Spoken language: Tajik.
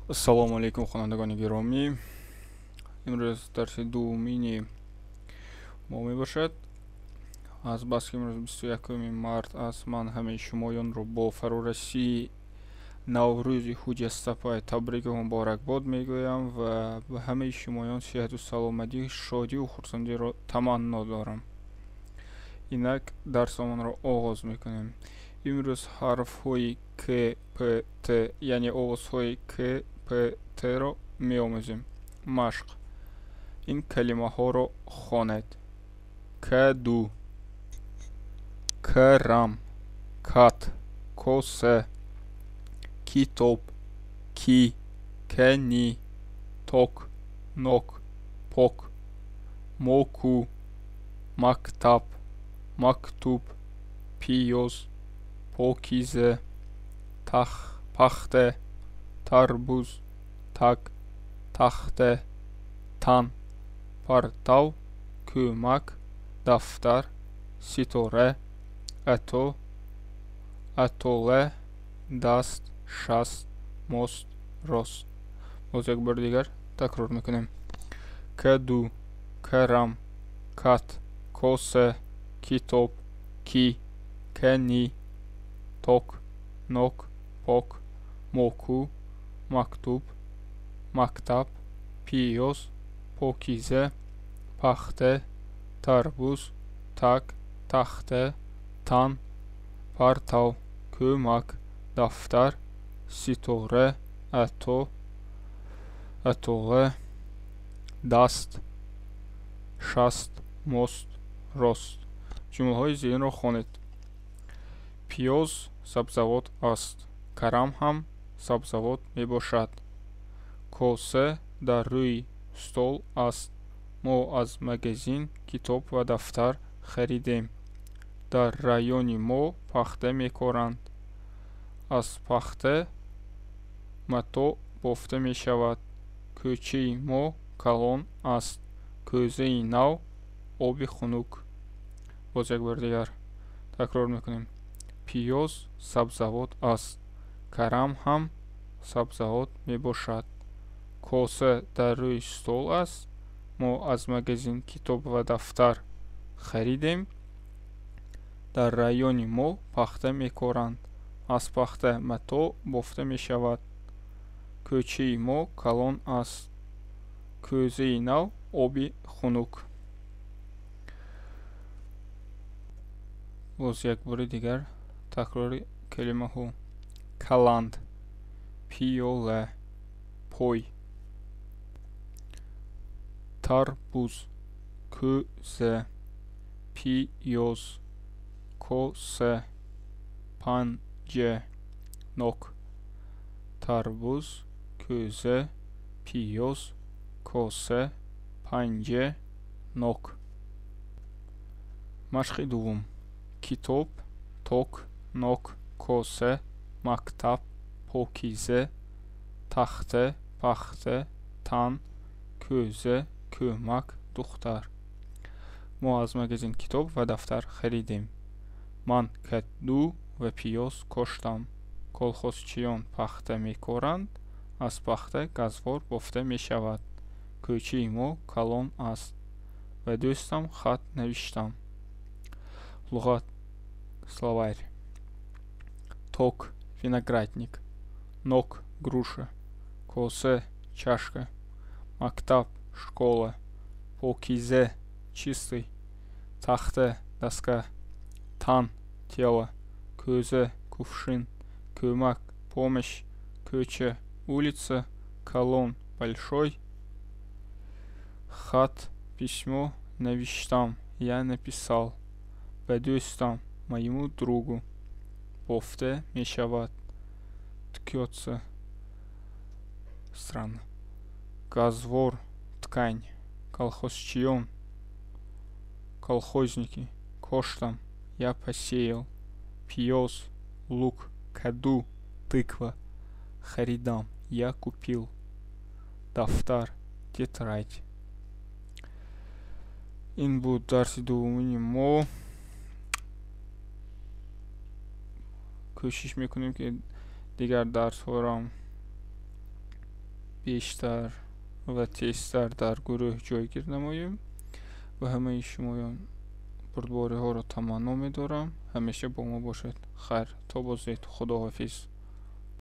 Ассалому алейкум, хонандагони гиромӣ. Имрӯз дарси дуввумини мо мебошад. Азбаски имрӯз 21 март аст, ман ҳамаи шумоёнро бо фарурасии наврӯзи ҳуҷастапай табрику муборакбод мегӯям ва ба ҳамаи шумоён сеҳату саломатӣ, шодию хурсандиро таманно дорам. Инак дарсомонро оғоз мекунем. Имрӯз ҳарфҳои к, п, т, яъне овозҳои к, п, т-ро меомӯзем. Машқ. ин калимаҳоро хонед. Каду, карам, кат, коса, китоб, ки, кани, ток, нок, пок, моку, мактаб, мактуб, пиёз, покиза, пахта, тарбуз, так, тахта, тан, партав, кӯмак, дафтар, ситора, ато, атола, даст, шаст, мост, рост. боз як бор дигар такрор мекунем. Каду, карам, кат, коса, китоб, ки, кани, ток, нок, пок, моку, мактуб, мактаб, пиёз, покиза, пахта, тарбуз, так, тахта, тан, партав, кӯмак, дафтар, ситора, ато, атола, даст, шаст, мост, рост. ҷумлаҳои зеюнро хонед. пиёз сабзавот аст. карам ҳам сабзавот мебошад. коса дар рӯи стол аст. мо аз магазин китоб ва дафтар харидем. дар райони мо пахта мекоранд. аз пахта матоъ бофта мешавад. кӯчаи мо калон аст. кӯзаи нав оби хунук. боз як бор дигар такрор мекунем. пиёз сабзавот аст. карам ҳам сабзавот мебошад. коса дар рӯи стол аст. мо аз магазин китоб ва дафтар харидем. дар райони мо пахта мекоранд. аз пахта матоъ бофта мешавад. кӯчаи мо калон аст. кӯзаи нав оби хунук. боз як бори дигар такрори калимаҳо. каланд, пиёла, пой, тарбуз, кӯза, пиёз, коса, панҷа, нок. тарбуз, кӯза, пиёз, коса, панҷа, нок. машқи дуввум. китоб, ток, нок, коса, мактаб, покиза, тахта, пахта, тан, кӯза, кӯмак, духтар. мо аз магазин китоб ва дафтар харидем. ман каду ва пиёз коштам. колхозчиён пахта мекоранд. аз пахта газвор бофта мешавад. кӯчаи мо калон аст. ба дӯстам хат навиштам. луғат. Словарь. ток, виноградник. нок, груша. коса, чашка. мактаб, школа. покиза, чистый. тахта, доска. тан, тело. кӯза, кувшин. кӯмак, помощь. кӯча, улица. калон, большой. хат, письмо, навиштам, я написал. ба дӯстам, моему другу. бофта мешавад. ткётся. Странно. газвор, ткань. колхозчиён, колхозники. коштам, я посеял. пиёз, лук. каду, тыква. харидам, я купил. дафтар, тетрадь. ин буд дарси дуввумини мо. кӯшиш мекунем ки дигар дарсҳоро بیشتر و تیزتر در گروه جایگیر نماییم و همه شمایان بردباری ها را تمنا می دارم. همیشه با ما باشد. خیر تا بازدید. خداحافظ.